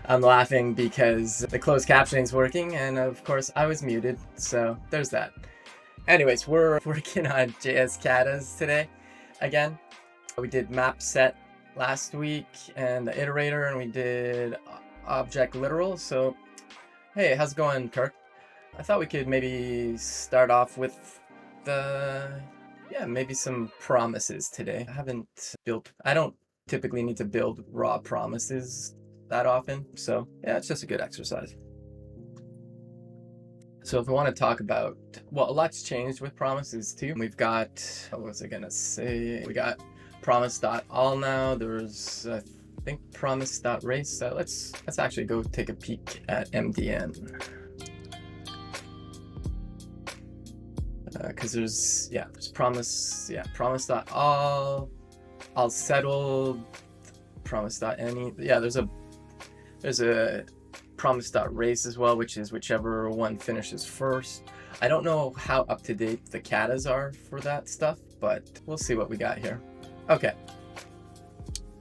I'm laughing because the closed captioning is working, and of course I was muted, so there's that. Anyways, we're working on JS katas today again. We did map set last week and the iterator, and we did object literal. So hey, how's it going, Kirk? I thought we could maybe start off with maybe some promises today. I don't typically need to build raw promises that often, so yeah, it's just a good exercise. So if we want to talk about, well, a lot's changed with promises too. We've got, what was I gonna say? We got promise.all now. There's, I think, promise.race. So let's actually go take a peek at MDN. Because there's promise.all, all settled, promise.any. Yeah, there's a promise.race as well, which is whichever one finishes first. I don't know how up to date the katas are for that stuff, but we'll see what we got here. Okay.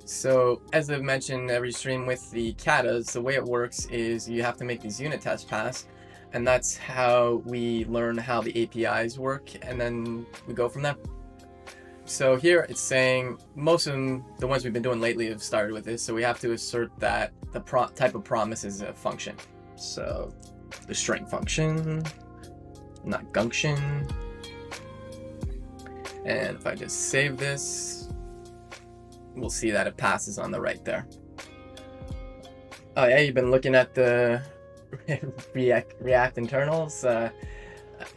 So as I've mentioned every stream with the katas, the way it works is you have to make these unit tests pass, and that's how we learn how the APIs work, and then we go from there. So here it's saying, most of them, the ones we've been doing lately, have started with this, so we have to assert that the type of promise is a function. So the string function, not gunction. And if I just save this, we'll see that it passes on the right there. Oh yeah, you've been looking at the React internals.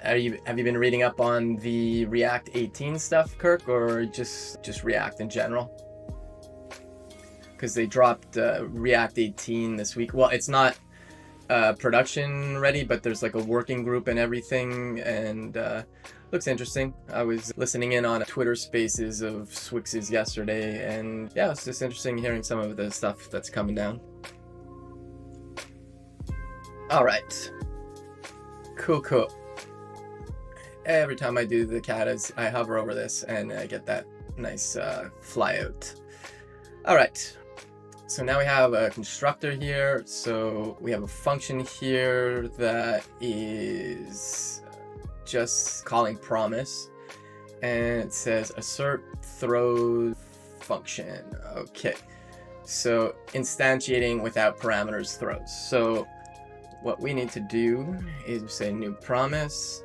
Have you been reading up on the React 18 stuff, Kirk, or just React in general? Because they dropped React 18 this week. Well, it's not production ready, but there's like a working group and everything, and looks interesting. I was listening in on Twitter Spaces of Swix's yesterday, and yeah, it's just interesting hearing some of the stuff that's coming down. All right, cool. Every time I do the katas, I hover over this and I get that nice flyout. All right, so now we have a constructor here. So we have a function here that is just calling promise, and it says assert throw function. Okay, so instantiating without parameters throws. So what we need to do is say new promise.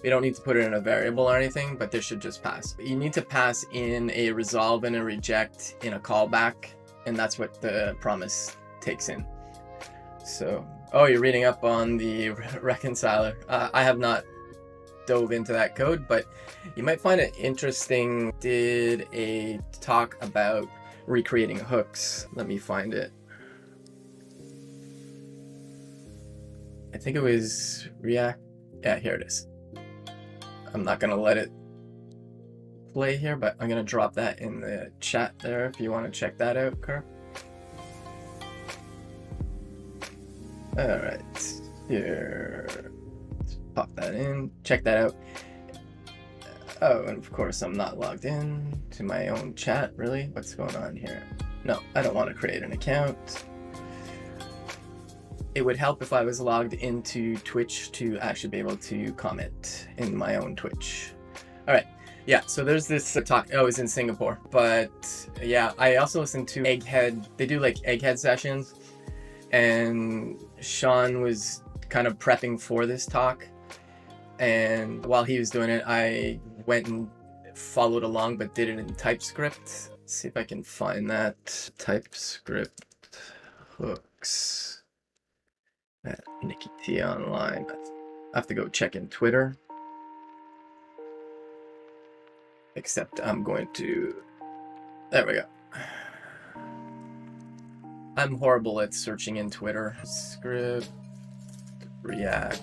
We don't need to put it in a variable or anything, but this should just pass. You need to pass in a resolve and a reject in a callback, and that's what the promise takes in. So, oh, you're reading up on the reconciler. I have not dove into that code, but you might find it interesting. Did a talk about recreating hooks. Let me find it. I think it was React. Yeah, here it is. I'm not going to let it play here, but I'm going to drop that in the chat there if you want to check that out, Kirk. All right, here. Let's pop that in. Check that out. Oh, and of course, I'm not logged in to my own chat, really. What's going on here? No, I don't want to create an account. It would help if I was logged into Twitch to actually be able to comment in my own Twitch. All right, yeah, so there's this talk. Oh, it's in Singapore, but yeah, I also listen to Egghead. They do like Egghead sessions, and Sean was kind of prepping for this talk, and while he was doing it, I went and followed along, but did it in TypeScript. Let's see if I can find that. TypeScript hooks. At Nikki T online. I have to go check in Twitter. Except I'm going to. There we go. I'm horrible at searching in Twitter. Script, React.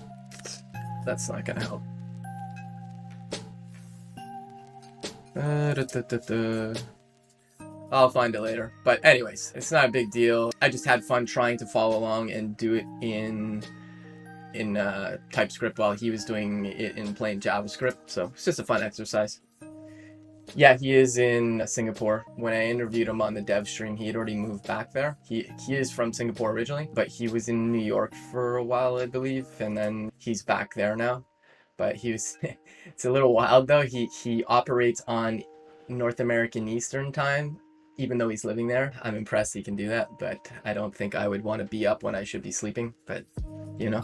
That's not gonna help. I'll find it later. But anyways, it's not a big deal. I just had fun trying to follow along and do it in TypeScript while he was doing it in plain JavaScript. So it's just a fun exercise. Yeah, he is in Singapore. When I interviewed him on the dev stream, he had already moved back there. He is from Singapore originally, but he was in New York for a while, I believe, and then he's back there now. But he was it's a little wild though. He operates on North American Eastern time, even though he's living there. I'm impressed he can do that, but I don't think I would want to be up when I should be sleeping, but you know.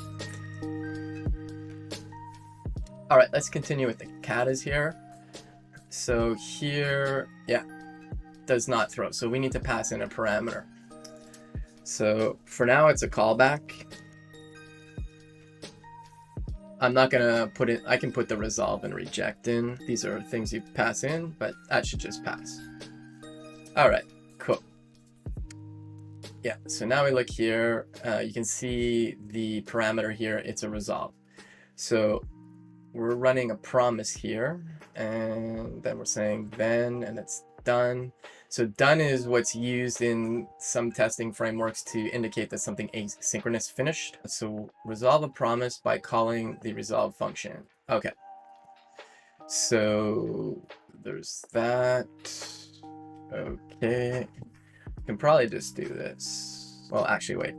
All right, let's continue with the katas here. So here, yeah, does not throw. So we need to pass in a parameter. So for now, it's a callback. I'm not gonna put it, I can put the resolve and reject in. These are things you pass in, but that should just pass. All right, cool. Yeah, so now we look here, you can see the parameter here, it's a resolve. So we're running a promise here, and then we're saying then, and it's done. So done is what's used in some testing frameworks to indicate that something asynchronous finished. So resolve a promise by calling the resolve function. Okay. So there's that. Okay. I can probably just do this. Well, actually, wait.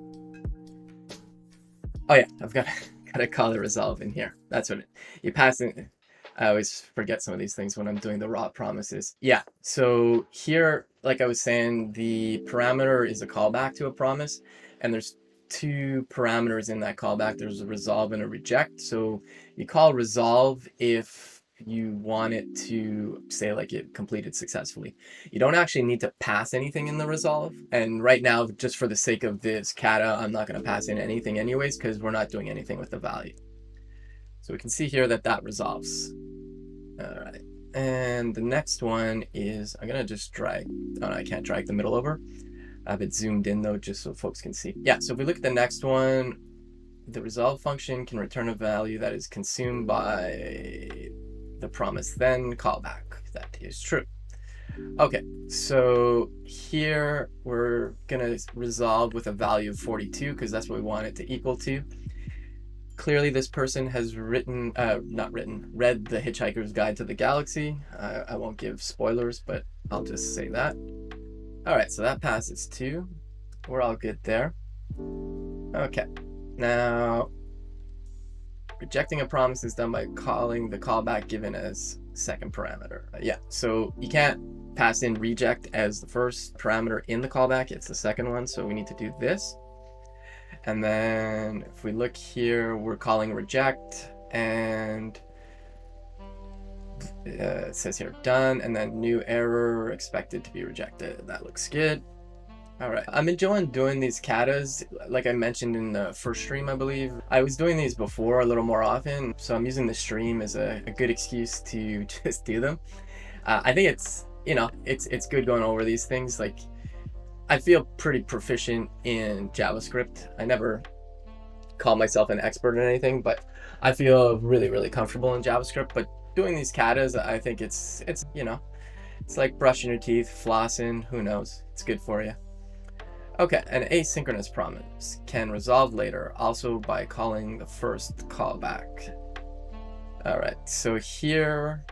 Oh yeah, I've got to call the resolve in here. That's what you pass in. I always forget some of these things when I'm doing the raw promises. Yeah, so here, like I was saying, the parameter is a callback to a promise, and there's two parameters in that callback. There's a resolve and a reject. So you call resolve if you want it to say like it completed successfully. You don't actually need to pass anything in the resolve. And right now, just for the sake of this kata, I'm not going to pass in anything anyways, because we're not doing anything with the value. So we can see here that that resolves. All right, and the next one is, I'm gonna just drag, oh no, I can't drag the middle over. I have it zoomed in though, just so folks can see. Yeah, so if we look at the next one, the resolve function can return a value that is consumed by the promise then callback. That is true. Okay, so here we're gonna resolve with a value of 42 because that's what we want it to equal to. Clearly this person has read The Hitchhiker's Guide to the Galaxy. I won't give spoilers, but I'll just say that. All right, so that passes too. We're all good there. Okay, now rejecting a promise is done by calling the callback given as second parameter. Yeah, so you can't pass in reject as the first parameter in the callback, it's the second one, so we need to do this. And then if we look here, we're calling reject, and it says here done, and then new error expected to be rejected. That looks good. All right, I'm enjoying doing these katas. Like I mentioned in the first stream, I believe, I was doing these before a little more often, so I'm using the stream as a good excuse to just do them. I think it's, you know, it's good going over these things. Like, I feel pretty proficient in JavaScript. I never call myself an expert in anything, but I feel really, really comfortable in JavaScript. But doing these katas, I think it's you know, it's like brushing your teeth, flossing, who knows? It's good for you. Okay, an asynchronous promise can resolve later, also by calling the first callback. All right, so here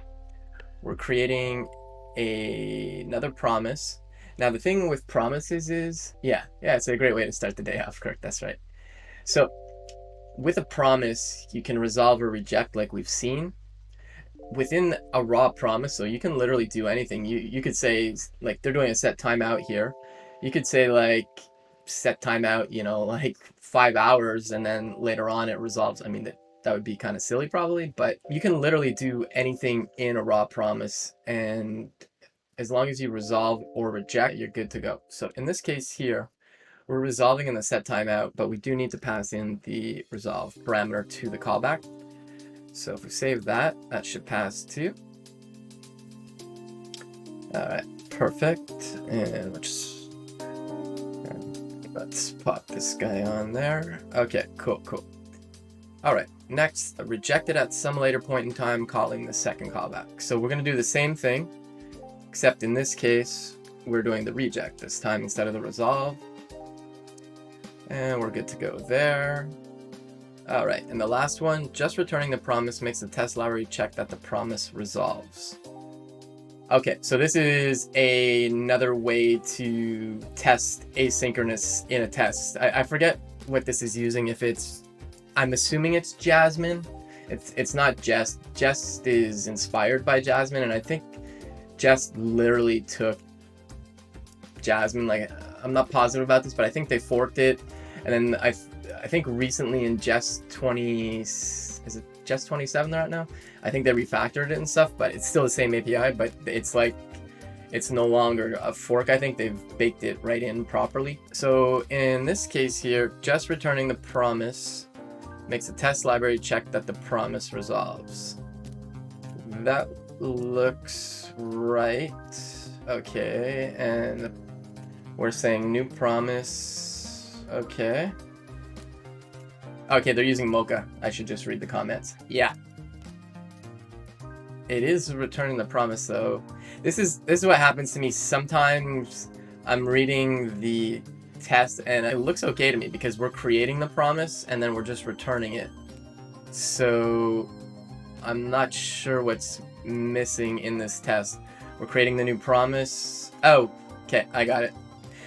we're creating another promise. Now the thing with promises is, yeah, it's a great way to start the day off, Kirk, that's right. So with a promise, you can resolve or reject like we've seen. Within a raw promise, so you can literally do anything. You could say, like they're doing a set timeout here. You could say like set timeout, you know, like 5 hours, and then later on it resolves. I mean, that would be kind of silly probably, but you can literally do anything in a raw promise, and as long as you resolve or reject, you're good to go. So in this case here, we're resolving in the set timeout, but we do need to pass in the resolve parameter to the callback. So if we save that, that should pass too. All right, perfect. And let's pop this guy on there. Okay, cool. All right, next, rejected at some later point in time, calling the second callback. So we're gonna do the same thing, except in this case, we're doing the reject this time instead of the resolve. And we're good to go there. All right, and the last one, just returning the promise makes the test library check that the promise resolves. Okay, so this is another way to test asynchronous in a test. I forget what this is using. If it's, I'm assuming it's Jasmine. It's not Jest. Jest is inspired by Jasmine, and I think Jest literally took Jasmine. Like, I'm not positive about this, but I think they forked it, and then I think recently in Jest 20, is it Jest 27 right now? I think they refactored it and stuff, but it's still the same API, but it's like, it's no longer a fork. I think they've baked it right in properly. So in this case here, just returning the promise makes the test library check that the promise resolves. That looks right. Okay, and we're saying new promise. Okay. Okay, they're using Mocha. I should just read the comments. Yeah. It is returning the promise though. This is what happens to me. Sometimes I'm reading the test and it looks okay to me because we're creating the promise and then we're just returning it. So I'm not sure what's missing in this test. We're creating the new promise. Oh, okay, I got it.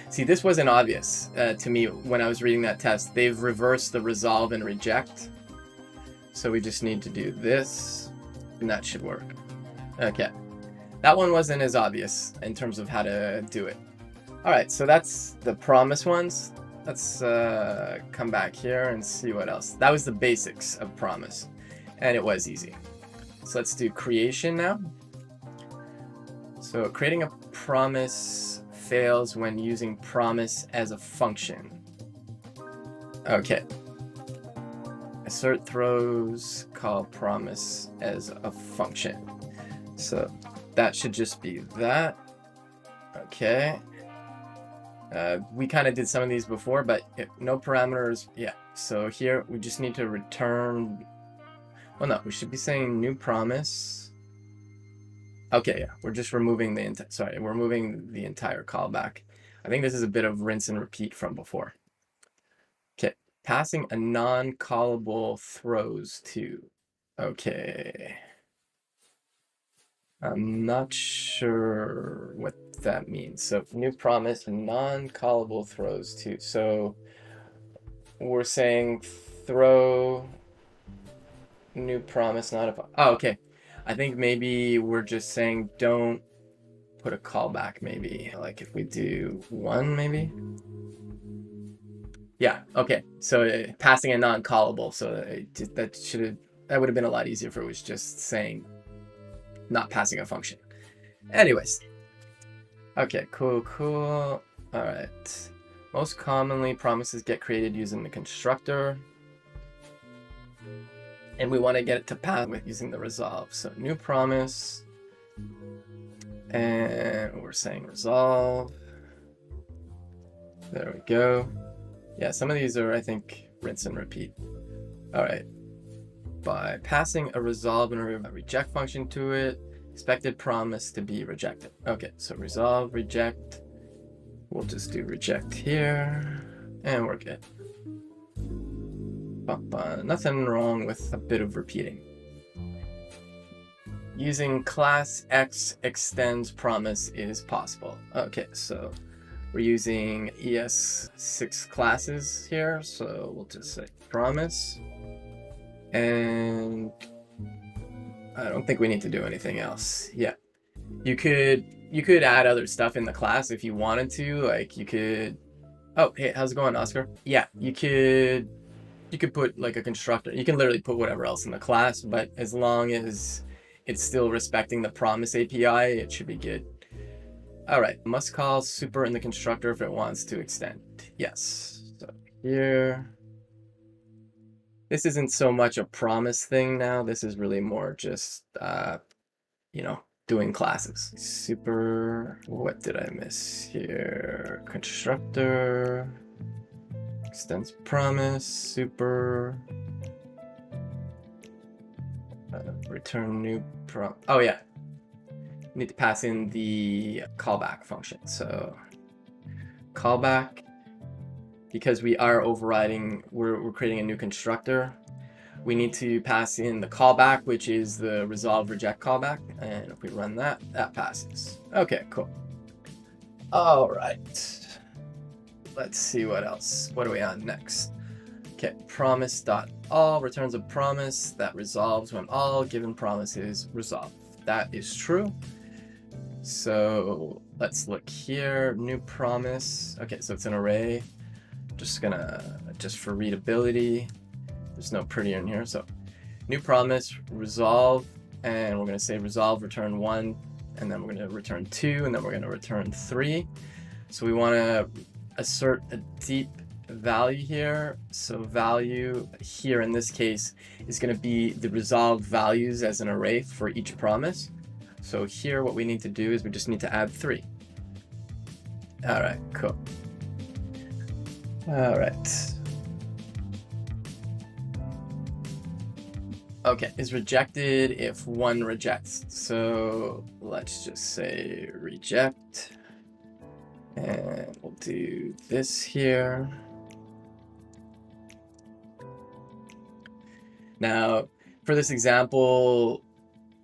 See, this wasn't obvious to me when I was reading that test. They've reversed the resolve and reject. So we just need to do this, and that should work. Okay. That one wasn't as obvious in terms of how to do it. All right, so that's the promise ones. Let's come back here and see what else. That was the basics of promise, and it was easy. So let's do creation now. So creating a promise fails when using promise as a function. Okay. Assert throws call promise as a function. So that should just be that. Okay. We kind of did some of these before, but no parameters. Yeah. So here we just need to return. Well, no, we should be saying new promise. Okay, yeah, we're just removing the we're moving the entire callback. I think this is a bit of rinse and repeat from before. Okay, passing a non-callable throws to. Okay. I'm not sure what that means. So new promise, non-callable throws to. So we're saying throw new promise, not a. Oh, okay. I think maybe we're just saying don't put a callback, maybe. Like if we do 1, maybe? Yeah, okay. So passing a non-callable, so that would have been a lot easier if it was just saying not passing a function. Anyways. Okay, cool. All right. Most commonly, promises get created using the constructor. And we want to get it to pass with using the resolve. So new promise. And we're saying resolve. There we go. Yeah, some of these are, I think, rinse and repeat. All right. By passing a resolve and a reject function to it, expected promise to be rejected. Okay, so resolve, reject. We'll just do reject here. And we're good. Nothing wrong with a bit of repeating. Using class X extends promise is possible. Okay, so we're using ES6 classes here, so we'll just say promise. And I don't think we need to do anything else. Yeah, you could add other stuff in the class if you wanted to. Like you could. Oh, hey, how's it going, Oscar? Yeah, you could put like a constructor. You can literally put whatever else in the class, but as long as it's still respecting the promise API, it should be good. All right, must call super in the constructor if it wants to extend. Yes. So here, this isn't so much a promise thing now. This is really more just, you know, doing classes. Super, what did I miss here? Constructor. Extends promise, super, return new oh yeah, need to pass in the callback function. So callback, because we are overriding, we're creating a new constructor, we need to pass in the callback, which is the resolve reject callback. And if we run that, that passes. Okay, cool. All right. Let's see what else. What are we on next? Okay, promise.all returns a promise that resolves when all given promises resolve. That is true. So let's look here, new promise. Okay, so it's an array. Just for readability, there's no prettier in here. So new promise, resolve, and we're gonna say resolve return 1, and then we're gonna return 2, and then we're gonna return 3. So we wanna assert a deep value here. So value here in this case is going to be the resolved values as an array for each promise. So here what we need to do is we just need to add 3. All right, cool. All right. Okay, is rejected if 1 rejects. So let's just say reject. And we'll do this here. Now, for this example,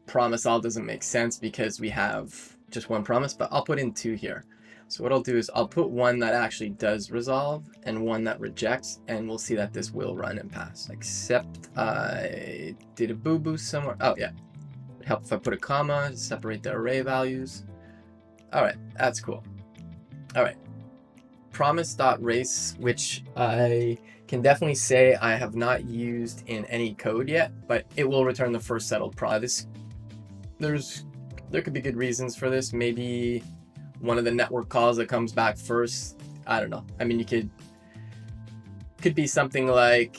promise all doesn't make sense because we have just 1 promise, but I'll put in 2 here. So what I'll do is I'll put 1 that actually does resolve and 1 that rejects, and we'll see that this will run and pass. Except I did a boo-boo somewhere. Oh yeah, it'd help if I put a comma to separate the array values. All right, that's cool. All right, promise.race, which I can definitely say I have not used in any code yet, but it will return the first settled promise. There could be good reasons for this. Maybe one of the network calls that comes back first. I don't know. I mean, you could be something like,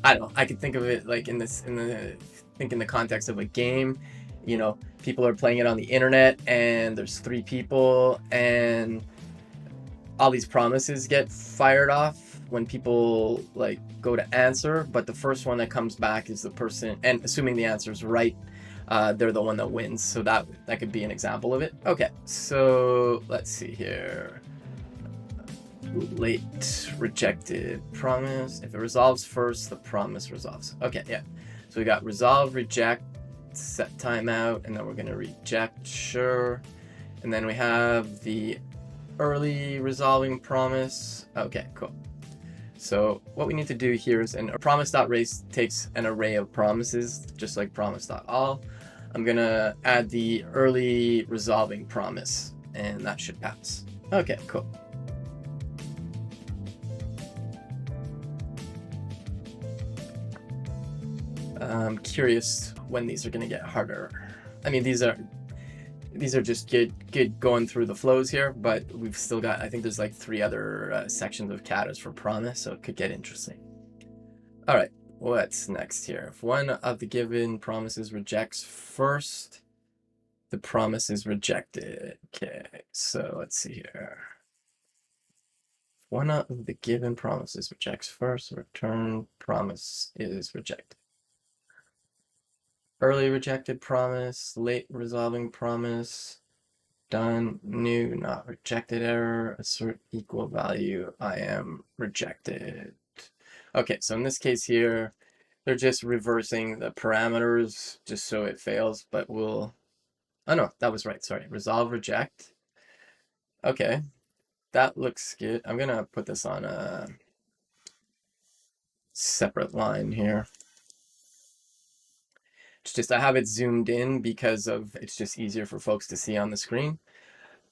I don't know. I could think of it like in the context of a game. You know, people are playing it on the internet, and there's 3 people, and all these promises get fired off when people like go to answer, but the first one that comes back is the person, and assuming the answer is right, they're the one that wins. So that could be an example of it. Okay, so let's see here. Late rejected promise. If it resolves first, the promise resolves. Okay, yeah. So we got resolve, reject, set timeout, and then we're gonna reject, sure. And then we have the early resolving promise. Okay, cool. So what we need to do here is, and promise.race takes an array of promises, just like promise.all. I'm gonna add the early resolving promise, and that should pass. Okay, cool. I'm curious when these are gonna get harder. I mean, these are just good going through the flows here, but we've still got, I think there's like 3 other sections of katas for promise, so it could get interesting. All right, what's next here? If one of the given promises rejects first, the promise is rejected. Okay, so let's see here. If one of the given promises rejects first, return promise is rejected. Early rejected promise, late resolving promise, done, new, not rejected error, assert equal value, I am rejected. Okay, so in this case here, they're just reversing the parameters just so it fails, but we'll, oh no, that was right, sorry, resolve reject. Okay, that looks good. I'm gonna put this on a separate line here. It's just I have it zoomed in because of it's just easier for folks to see on the screen,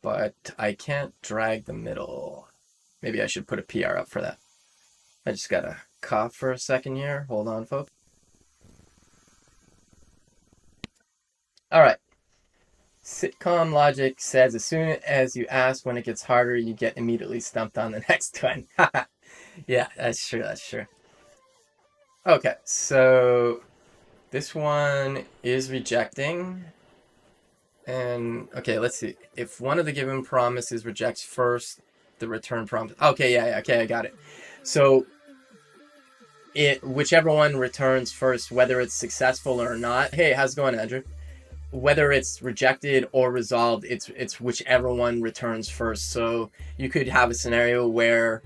but I can't drag the middle. Maybe I should put a PR up for that. I just gotta cough for a second here. Hold on, folks. All right. Sitcom logic says as soon as you ask when it gets harder, you get immediately stumped on the next one. Yeah, that's true. That's true. Okay, so this one is rejecting. And okay, let's see. If one of the given promises rejects first, the return promise. Okay, yeah, okay, I got it. So whichever one returns first, whether it's successful or not. Hey, how's it going, Andrew? Whether it's rejected or resolved, it's whichever one returns first. So you could have a scenario where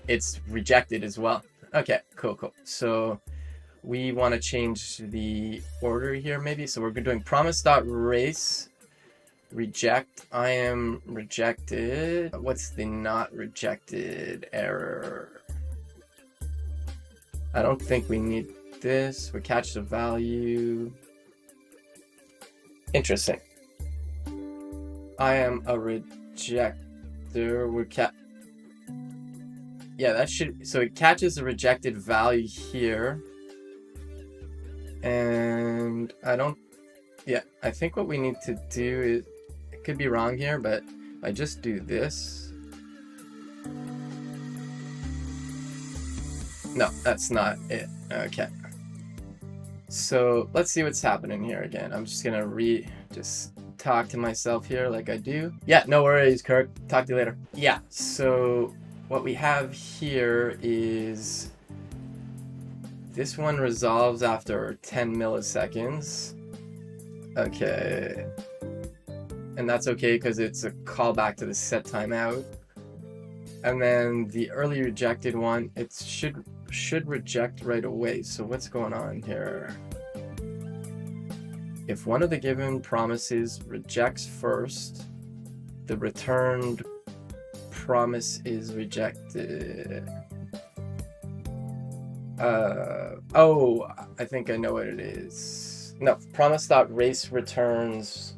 it's rejected as well. Okay, cool. So we want to change the order here maybe. So we're doing promise.race reject. I am rejected. What's the not rejected error? I don't think we need this. We catch the value. Interesting. I am a rejecter. Yeah, that should, so it catches the rejected value here. And I think what we need to do is, it could be wrong here, but I just do this. No, that's not it. Okay. So let's see what's happening here again. I'm just gonna just talk to myself here like I do. Yeah, no worries, Kirk. Talk to you later. Yeah, so what we have here is this one resolves after 10 milliseconds. Okay. And that's okay because it's a callback to the set timeout. And then the early rejected one, it should reject right away. So what's going on here? If one of the given promises rejects first, the returned promise is rejected. Oh, I think I know what it is. No, promise.race returns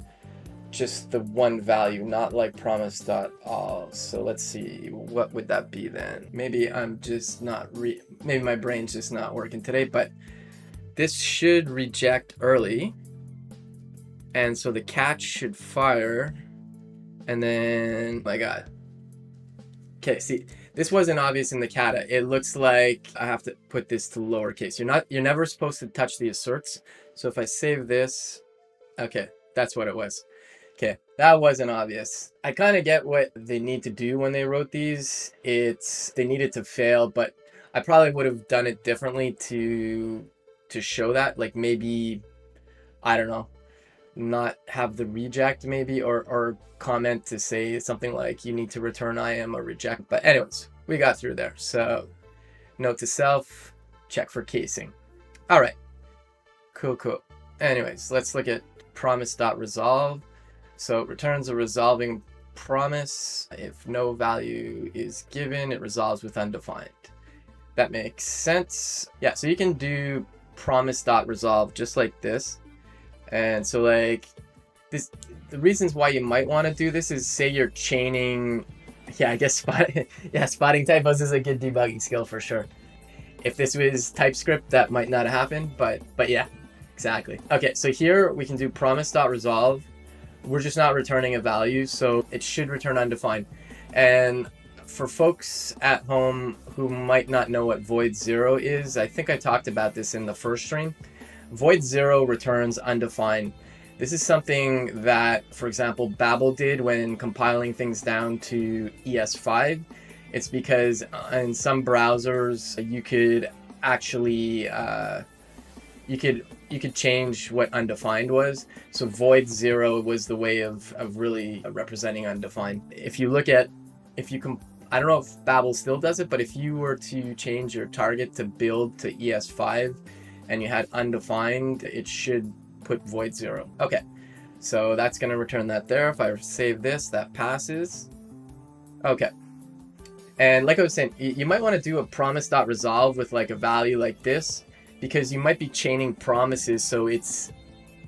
just the one value, not like promise.all. So let's see, what would that be then? Maybe I'm just not maybe my brain's just not working today, but this should reject early. And so the catch should fire. And then, my God. Okay, see, this wasn't obvious in the kata. It looks like I have to put this to lowercase. You're never supposed to touch the asserts. So if I save this, okay, that's what it was. Okay, that wasn't obvious. I kind of get what they need to do when they wrote these. They needed to fail, but I probably would have done it differently to show that. Like maybe, I don't know, not have the reject maybe, or comment to say something like you need to return I am a reject. But anyways, we got through there. So note to self, check for casing. All right, cool. Anyways, let's look at promise.resolve. So it returns a resolving promise. If no value is given, it resolves with undefined. That makes sense. Yeah, so you can do promise.resolve just like this. And so like this, the reasons why you might want to do this is say you're chaining. Yeah, I guess spotting typos is a good debugging skill for sure. If this was TypeScript, that might not happen, but yeah, exactly. Okay, so here we can do promise.resolve. We're just not returning a value, so it should return undefined. And for folks at home who might not know what void zero is, I think I talked about this in the first stream. Void zero returns undefined. This is something that, for example, Babel did when compiling things down to ES5. It's because in some browsers you could actually you could change what undefined was. So void zero was the way of really representing undefined. If you look at, I don't know if Babel still does it, but if you were to change your target to build to ES5 and you had undefined, it should put void zero. Okay, so that's gonna return that there. If I save this, that passes. Okay. And like I was saying, you might want to do a promise.resolve with like a value like this, because you might be chaining promises, so it's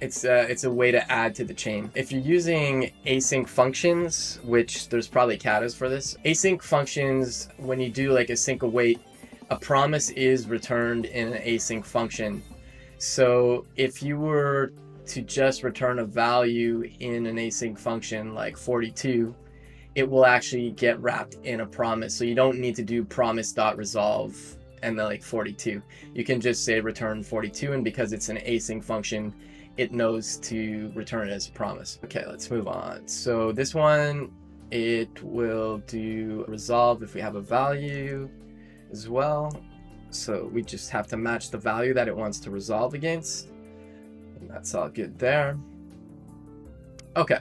a way to add to the chain. If you're using async functions, which there's probably katas for this, async functions, when you do like a sync await, a promise is returned in an async function. So if you were to just return a value in an async function like 42, it will actually get wrapped in a promise. So you don't need to do promise.resolve and then like 42. You can just say return 42, and because it's an async function, it knows to return it as a promise. Okay, let's move on. So this one, it will do resolve if we have a value as well. So we just have to match the value that it wants to resolve against. And that's all good there. Okay.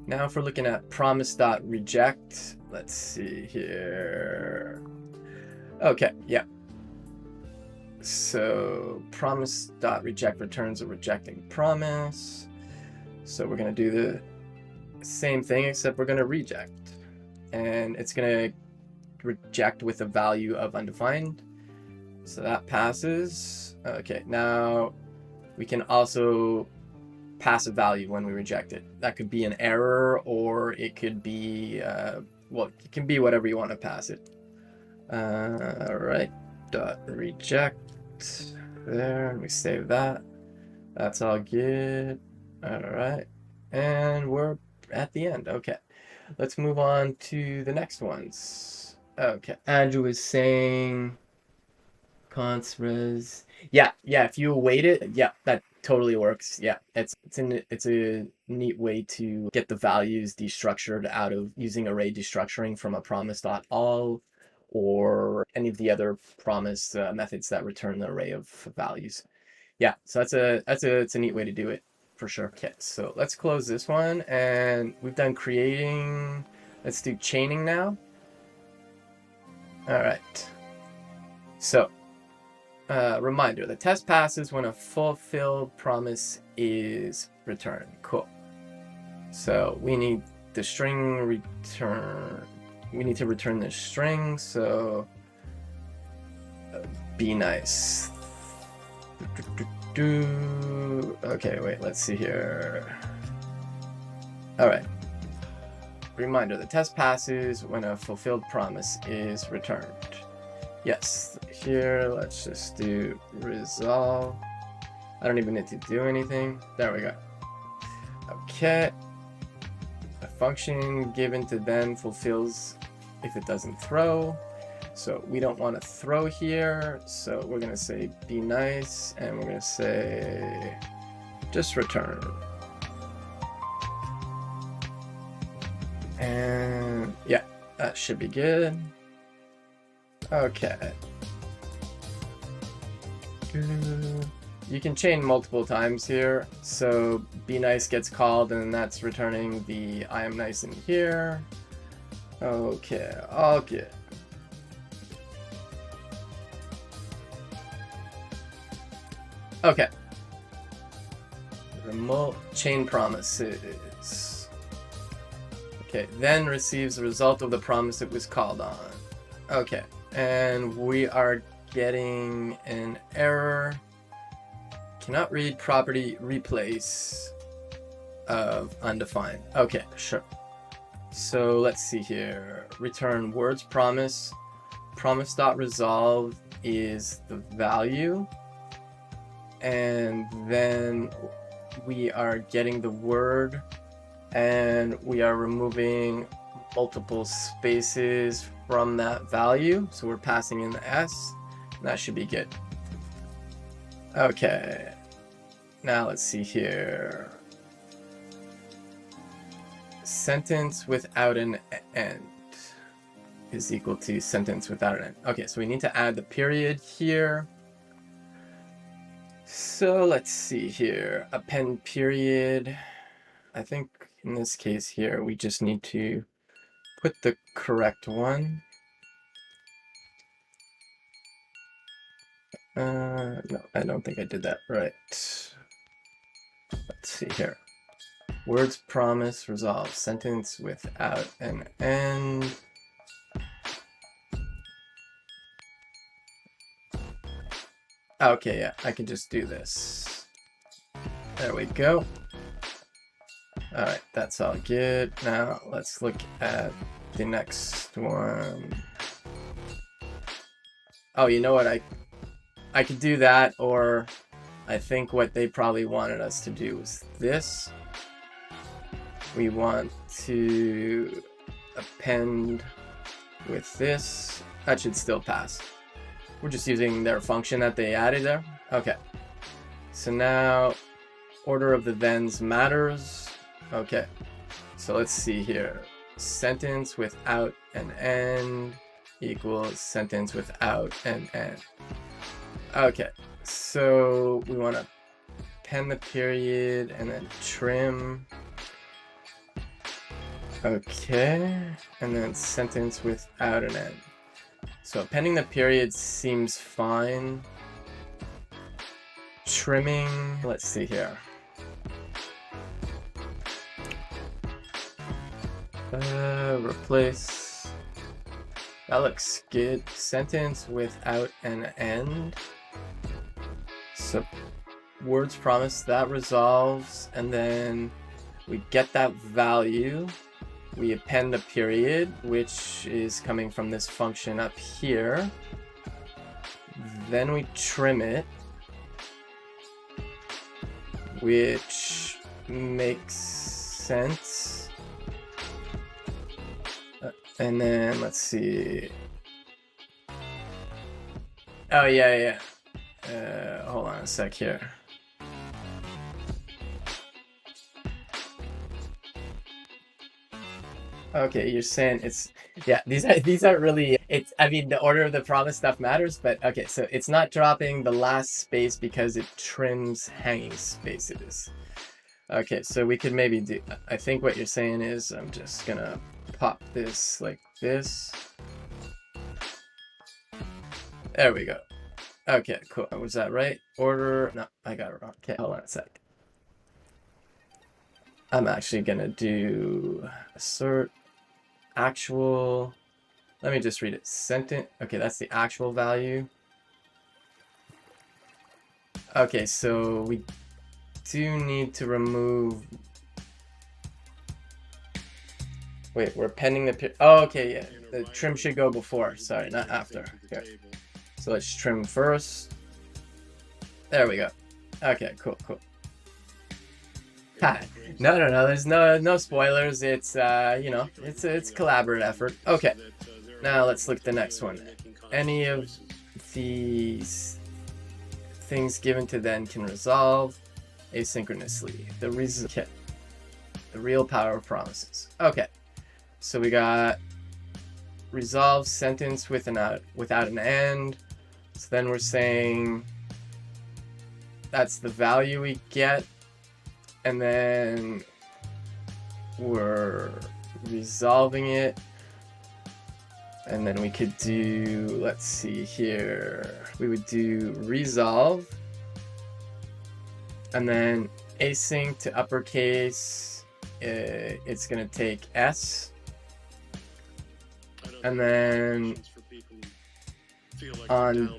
Now if we're looking at promise.reject, let's see here. Okay, yeah. So promise.reject returns a rejecting promise. So we're going to do the same thing, except we're going to reject. And it's going to reject with a value of undefined. So that passes. Okay, now we can also pass a value when we reject it. That could be an error, or it could be, well, it can be whatever you want to pass it. All right, dot reject. There, we save that. That's all good. All right, and we're at the end. Okay, let's move on to the next ones. Okay, Andrew is saying const res. Yeah, if you await it, yeah, that totally works. Yeah, it's a neat way to get the values destructured out of using array destructuring from a promise.all or any of the other promise methods that return the array of values. Yeah, so it's a neat way to do it for sure. Okay, so let's close this one, and we've done creating. Let's do chaining now. All right. So, reminder: the test passes when a fulfilled promise is returned. Cool. So we need the string return. We need to return the string. So, be nice. Okay, wait, let's see here. All right. Reminder, the test passes when a fulfilled promise is returned. Yes, here, let's just do resolve. I don't even need to do anything. There we go. Okay. A function given to then fulfills if it doesn't throw. So we don't want to throw here, so we're going to say be nice, and we're going to say just return. And yeah, that should be good. Okay. You can chain multiple times here, so be nice gets called, and that's returning the I am nice in here. Okay, all good. Okay. Remote chain promises. Okay, then receives the result of the promise it was called on. Okay, and we are getting an error. Cannot read property replace of undefined. Okay, sure. So let's see here. Return words promise. Promise.resolve is the value. And then we are getting the word, and we are removing multiple spaces from that value. So we're passing in the S, and that should be good. Okay, now let's see here. Sentence without an end is equal to sentence without an end. Okay, so we need to add the period here. So let's see here, append period. I think in this case here, we just need to put the correct one. No, I don't think I did that right. Let's see here. Words promise resolve sentence without an end. Okay, yeah, I can just do this. There we go. All right, that's all good. Now let's look at the next one. Oh, you know what? I could do that, or I think what they probably wanted us to do was this. We want to append with this. That should still pass. We're just using their function that they added there. Okay. So now, order of the thens matters. Okay. So let's see here. Sentence without an end equals sentence without an end. Okay. So we want to append the period and then trim. Okay. And then sentence without an end. So appending the period seems fine. trimming, let's see here. Replace, that looks good. Sentence without an end. So words promise, that resolves, and then we get that value. We append a period, which is coming from this function up here. Then we trim it, which makes sense. And then let's see. Oh yeah. Hold on a sec here. Okay, you're saying it's, yeah, these are really, it's, I mean, the order of the promise stuff matters, but okay, so it's not dropping the last space because it trims hanging spaces. Okay, so we could maybe do, I think what you're saying is, I'm just gonna pop this like this. There we go. Okay, cool. Was that right? Order, no, I got it wrong. Okay, hold on a sec. I'm actually gonna do assert actual, let me just read it. Sentence, okay, that's the actual value. Okay, so we do need to remove, wait, we're pending the, oh, okay, yeah, the trim should go before, sorry, not after. Here. So let's trim first. There we go. Okay, cool. Hi. No, there's no spoilers. It's you know, it's a collaborative effort. Okay. Now let's look at the next one. Any of these things given to then can resolve asynchronously. The real power of promises. Okay. So we got resolve sentence without an end. So then we're saying that's the value we get, and then we're resolving it, and then we could do, let's see here, we would do resolve, and then async to uppercase, it's gonna take S, and then on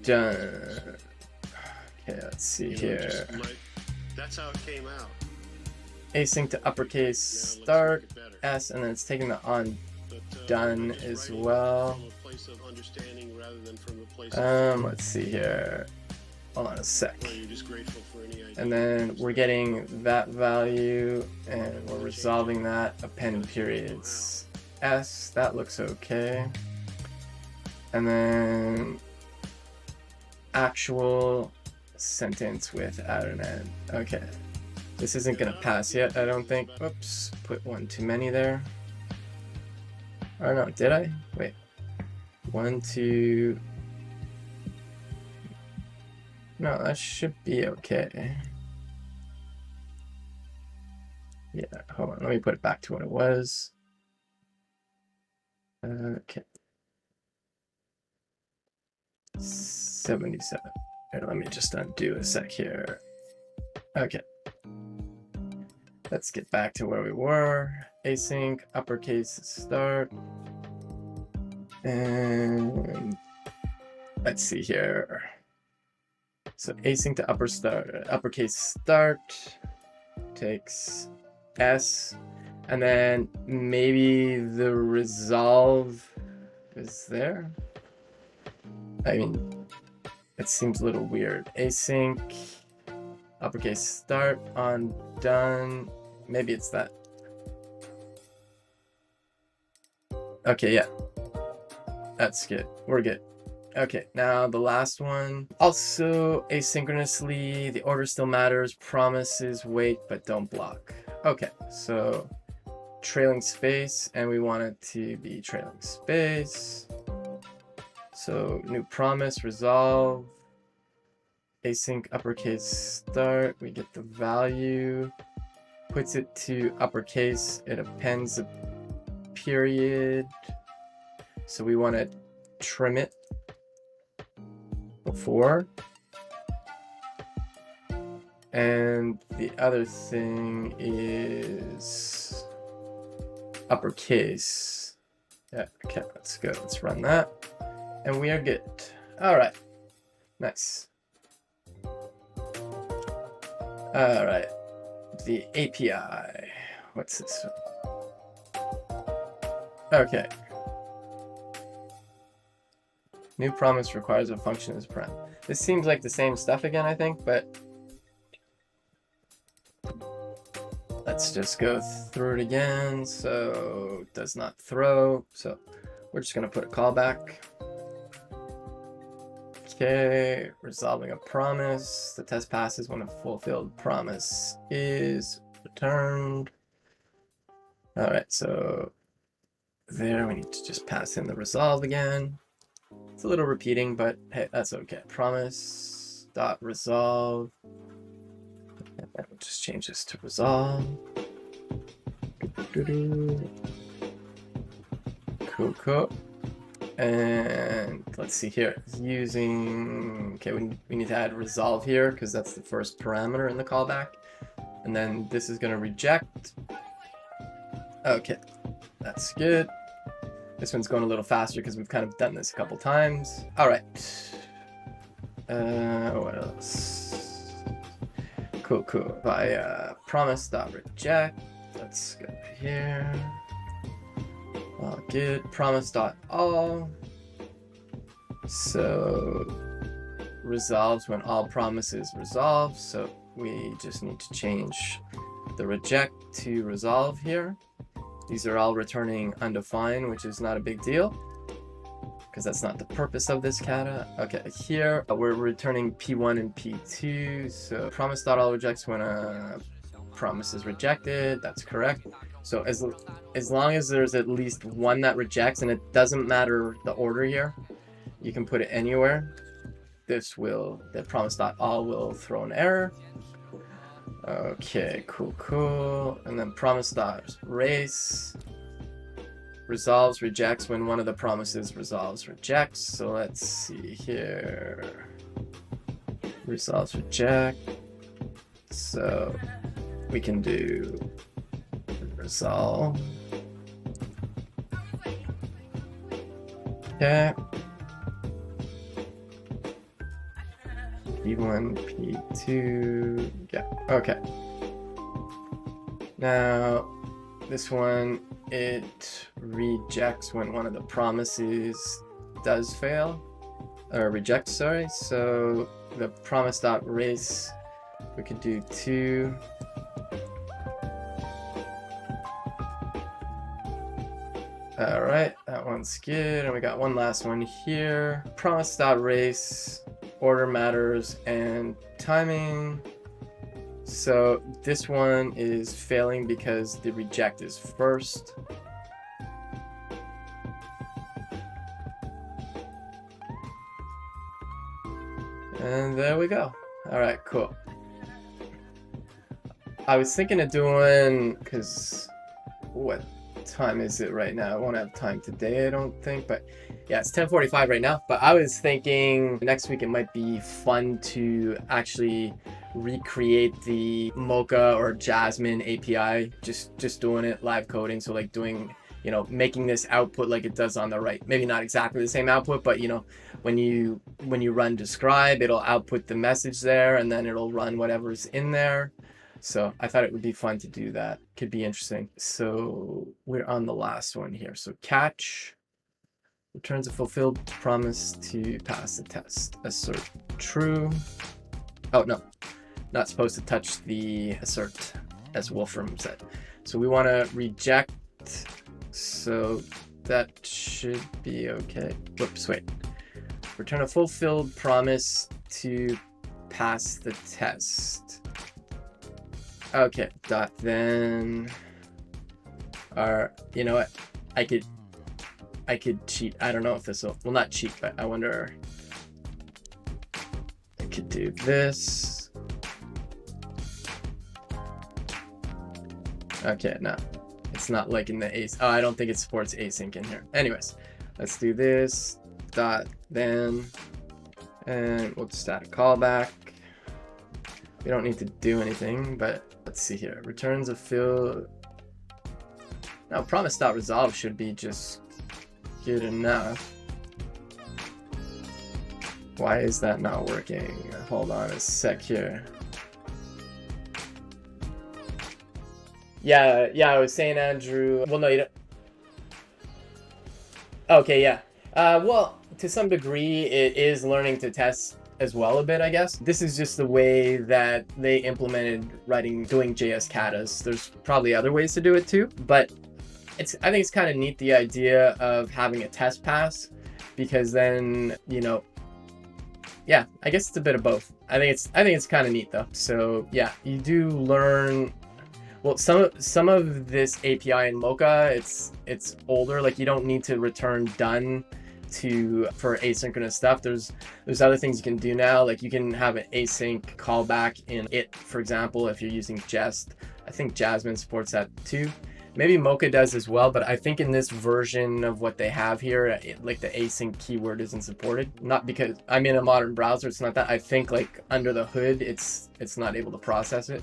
done. Okay, let's see here. That's how it came out. Async to uppercase start S, and then it's taking the on done as well. Let's see here. Hold on a sec. And then we're getting that value, and we're resolving that. Append periods S. That looks okay. And then actual sentence without an end. Okay. This isn't gonna pass yet, I don't think. Oops, put one too many there. Oh no, did I? Wait. 1, 2. No, that should be okay. Yeah, hold on, let me put it back to what it was. Okay. 77. Here, let me just undo a sec here. Okay. Let's get back to where we were. Async, uppercase start. And let's see here. So async to uppercase start takes S, and then maybe the resolve is there. I mean, it seems a little weird. Async, uppercase start on done. Maybe it's that. Okay, yeah. That's good. We're good. Okay, now the last one. Also asynchronously, the order still matters. Promises wait, but don't block. Okay, so trailing space, and we want it to be trailing space. So new promise, resolve, async uppercase start, we get the value, puts it to uppercase, it appends a period. So we want to trim it before. And the other thing is uppercase. Yeah, okay, let's go. Let's run that. And we are good. All right, nice. All right, the API. What's this? Okay. New promise requires a function as param. This seems like the same stuff again, I think, but let's just go through it again. So does not throw. So we're just gonna put a callback. Okay, resolving a promise. The test passes when a fulfilled promise is returned. All right, so there we need to just pass in the resolve again. It's a little repeating, but hey, that's okay. Promise dot resolve. And then we'll just change this to resolve. Cool. And let's see here. Using, okay, we need to add resolve here because that's the first parameter in the callback. And then this is going to reject. Okay, that's good. This one's going a little faster because we've kind of done this a couple times. All right. What else? Cool. By promise.reject. Let's go here. All good. Promise.all. So resolves when all promises resolve. So we just need to change the reject to resolve here. These are all returning undefined, which is not a big deal because that's not the purpose of this kata. Okay, here we're returning P1 and P2. So promise.all rejects when a promise is rejected. That's correct. So as long as there's at least one that rejects, and it doesn't matter the order here, you can put it anywhere. The promise.all will throw an error. Okay, cool. And then promise.race resolves, rejects when one of the promises resolves, rejects. So let's see here. Resolves, reject. So we can do resolve. Okay. P1, P2, yeah, okay. Now, this one, it rejects when one of the promises does fail, or rejects, sorry. So the promise.race, we could do 2. All right, that one's good. And we got one last one here. Promise.race. Order matters and timing. So this one is failing because the reject is first. And there we go. All right, cool. I was thinking of doing, because what time is it right now? I won't have time today, I don't think, but yeah, it's 10:45 right now. But I was thinking next week it might be fun to actually recreate the Mocha or Jasmine API, just doing it live coding. So like doing, you know, making this output like it does on the right. Maybe not exactly the same output, but you know, when you run describe, it'll output the message there, and then it'll run whatever's in there. So I thought it would be fun to do that. Could be interesting. So we're on the last one here. So catch returns a fulfilled promise to pass the test. Assert true. Oh no, not supposed to touch the assert, as Wolfram said. So we want to reject. So that should be okay. Whoops, wait. Return a fulfilled promise to pass the test. Okay, dot then. You know what? I could cheat. I don't know if this will, well, not cheat, but I wonder. I could do this. Okay, no, it's not like in the async. Oh, I don't think it supports async in here. Anyways, let's do this. Dot then, and we'll just add a callback. We don't need to do anything, but let's see here. Returns a field. Now promise.resolve should be just good enough. Why is that not working? Hold on a sec here. Yeah, I was saying, Andrew. Well, no, you don't. Okay, yeah. Well, to some degree, it is learning to test as well a bit, I guess. This is just the way that they implemented doing JS katas. There's probably other ways to do it too, but I think it's kind of neat, the idea of having a test pass, because then, you know, yeah, I guess it's a bit of both. I think it's kind of neat though. So yeah, you do learn. Well, some of this API in Mocha, it's older. Like, you don't need to return done for asynchronous stuff. There's other things you can do now. Like, you can have an async callback in it, for example, if you're using Jest. I think Jasmine supports that too. Maybe Mocha does as well, but I think in this version of what they have here, like the async keyword isn't supported. Not because I'm in a modern browser, it's not that. I think like under the hood, it's not able to process it.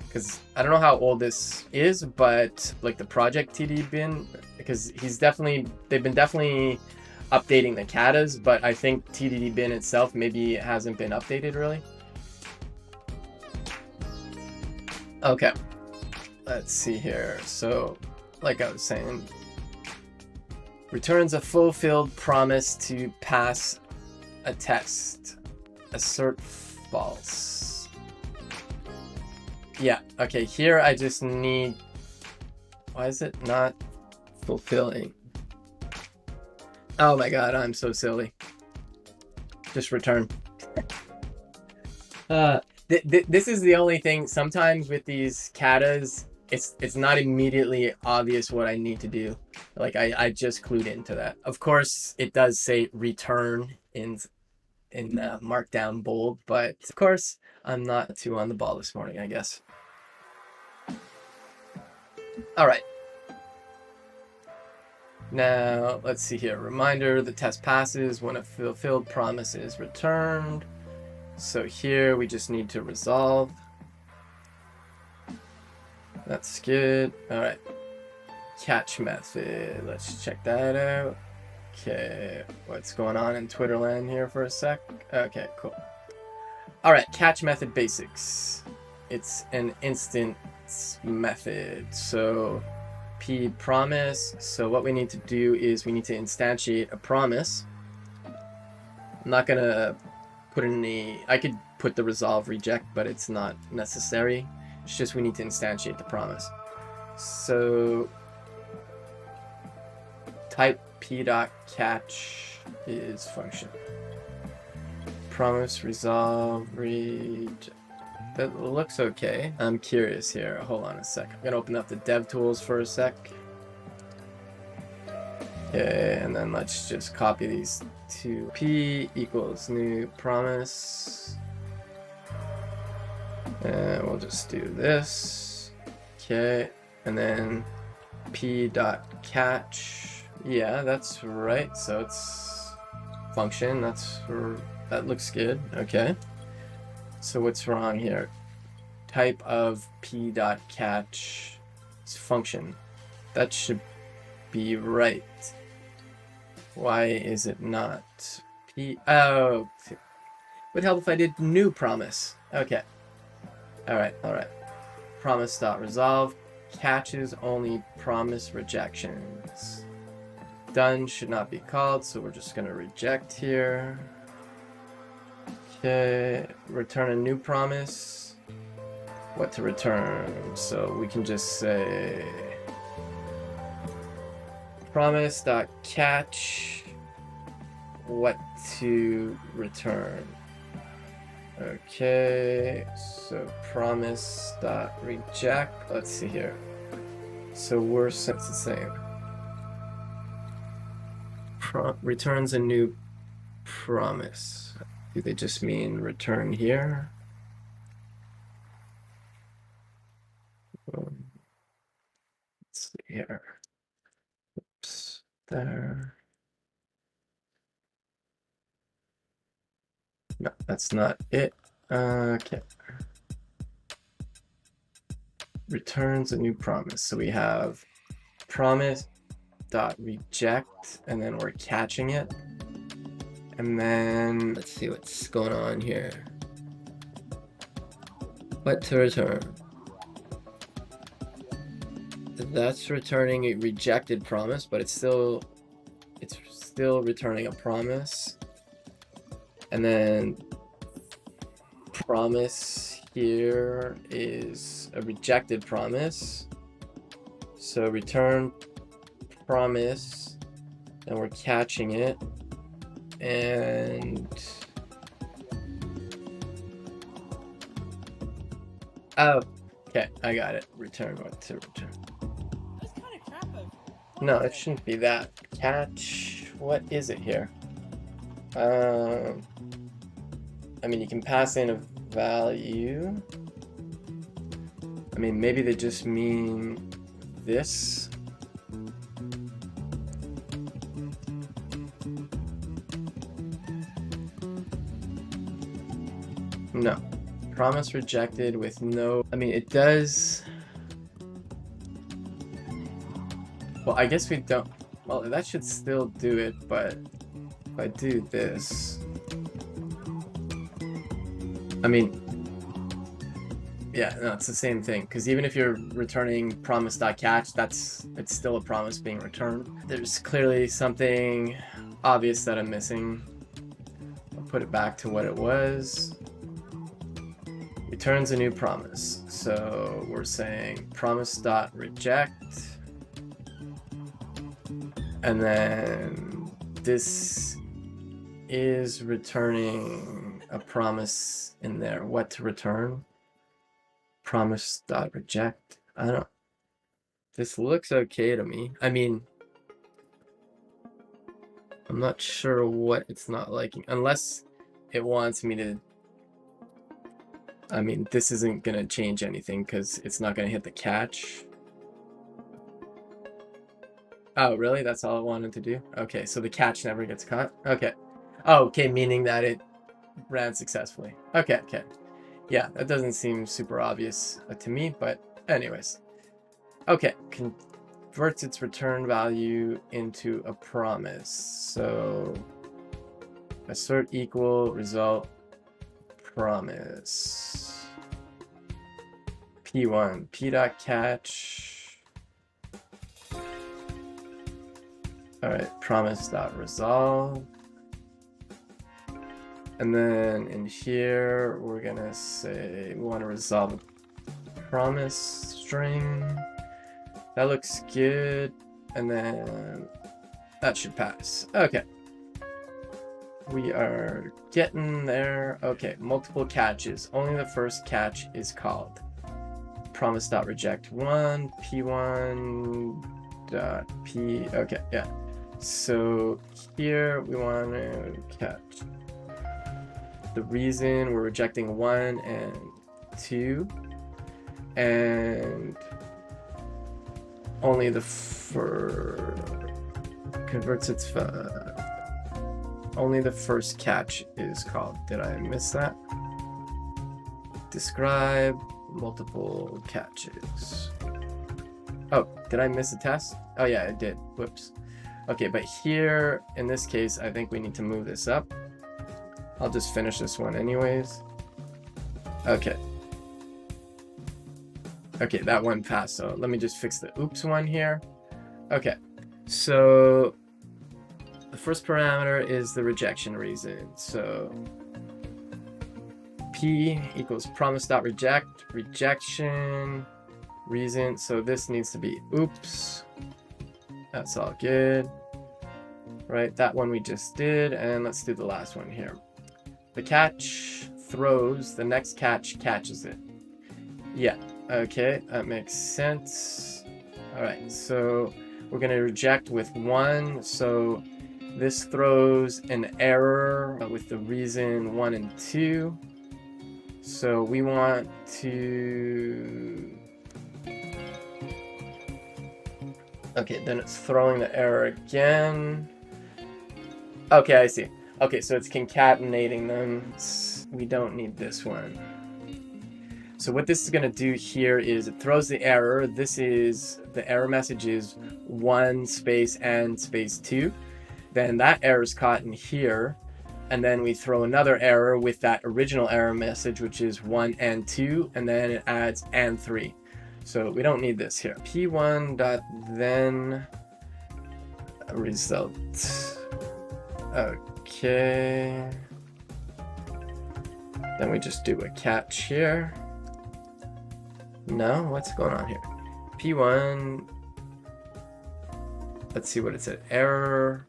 Because I don't know how old this is, but like the project TD bin, because they've been definitely updating the katas, but I think TDD bin itself maybe hasn't been updated really. Okay, let's see here. So, like I was saying, returns a fulfilled promise to pass a test. Assert false. Yeah, okay, here I just need... Why is it not fulfilling? Oh my god, I'm so silly. Just return. This is the only thing, sometimes with these katas, it's not immediately obvious what I need to do. Like, I just clued into that. Of course, it does say return in markdown bold, but of course, I'm not too on the ball this morning, I guess. All right. Now, let's see here. Reminder, the test passes when a fulfilled promise is returned. So here we just need to resolve. That's good. All right. Catch method. Let's check that out. Okay. What's going on in Twitterland here for a sec? Okay, cool. All right. Catch method basics. It's an instance method. So p promise. So what we need to do is we need to instantiate a promise. I'm not gonna put in I could put the resolve reject, but it's not necessary. It's just we need to instantiate the promise. So type p.catch is function. Promise resolve read. That looks okay. I'm curious here. Hold on a sec. I'm gonna open up the dev tools for a sec. Okay, and then let's just copy these two. P equals new promise. And we'll just do this. Okay, and then p.catch. Yeah, that's right. So it's function. That looks good. Okay. So what's wrong here? Type of p.catch is function. That should be right. Why is it not? Oh, would help if I did new promise. Okay. All right. Promise.resolve catches only promise rejections. Done should not be called, so we're just gonna reject here. Okay, return a new promise. What to return? So we can just say promise.catch what to return. Okay, so promise.reject. Let's see here. So we're set the same. Returns a new promise. Do they just mean return here? Let's see here. Oops, there. No, that's not it. Okay. returns a new promise. So we have promise dot reject, and then we're catching it. And then let's see what's going on here. What to return? That's returning a rejected promise, but it's still returning a promise. And then promise here is a rejected promise. So return promise, and we're catching it. And oh, okay, I got it. Return what to return. That's kind of crap. No, it shouldn't be that. Catch, what is it here? I mean, you can pass in a value. I mean, maybe they just mean this. No. Promise rejected with no... I mean, it does... Well, I guess we don't... Well, that should still do it, but if I do this... I mean... Yeah, no, it's the same thing, because even if you're returning promise.catch, it's still a promise being returned. There's clearly something obvious that I'm missing. I'll put it back to what it was. Returns a new promise. So we're saying promise.reject. And then this is returning a promise in there. What to return? Promise.reject. I don't know. This looks okay to me. I mean, I'm not sure what it's not liking. Unless it wants me to... I mean, this isn't going to change anything because it's not going to hit the catch. Oh, really? That's all it wanted to do? Okay, so the catch never gets caught? Okay. Oh, okay, meaning that it ran successfully. Okay, okay. Yeah, that doesn't seem super obvious to me, but anyways. Okay, converts its return value into a promise. So assert equal result promise. P1, p.catch. Alright, promise.resolve. And then in here, we're gonna say we want to resolve a promise string. That looks good. And then that should pass. Okay. We are getting there. Okay, multiple catches. Only the first catch is called. Promise.reject 1, p1 dot p. Okay, yeah. So here we want to catch the reason we're rejecting 1 and 2, and only the converts its only the first catch is called. Did I miss that? Describe multiple catches. Oh, did I miss a test? Oh yeah, I did. Whoops. Okay, but here in this case, I think we need to move this up. I'll just finish this one anyways. Okay. Okay, that one passed, so let me just fix the oops one here. Okay, so the first parameter is the rejection reason. So p equals promise.reject, rejection, reason. So this needs to be oops. That's all good. Right, that one we just did, and let's do the last one here. The catch throws, the next catch catches it. Yeah, okay, that makes sense. All right, so we're gonna reject with 1, so this throws an error with the reason 1 and 2. So we want to... Okay, then it's throwing the error again. Okay, I see. Okay, so it's concatenating them. We don't need this one. So what this is going to do here is it throws the error. This is the error message is 1 space and space 2. Then that error is caught in here. And then we throw another error with that original error message, which is 1 and 2. And then it adds and 3. So we don't need this here. P1.then result. Okay. Then we just do a catch here. No, what's going on here? P1. Let's see what it said. Error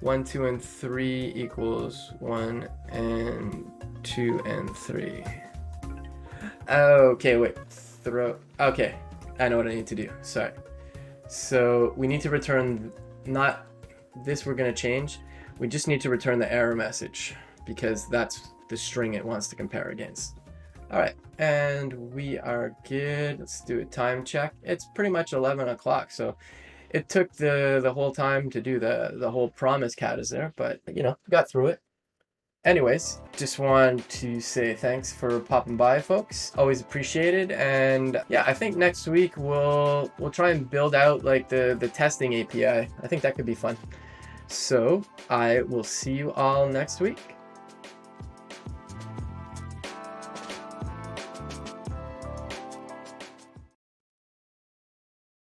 1, 2, and 3 equals 1 and 2 and 3. Okay, wait. Okay, I know what I need to do. Sorry. So we need to return not this. We're going to change. We just need to return the error message because that's the string it wants to compare against. All right, and we are good. Let's do a time check. It's pretty much 11 o'clock, so it took the whole time to do the whole promise katas there, but you know, got through it. Anyways, just want to say thanks for popping by, folks. Always appreciated. And yeah, I think next week we'll try and build out like the testing API. I think that could be fun. So I will see you all next week.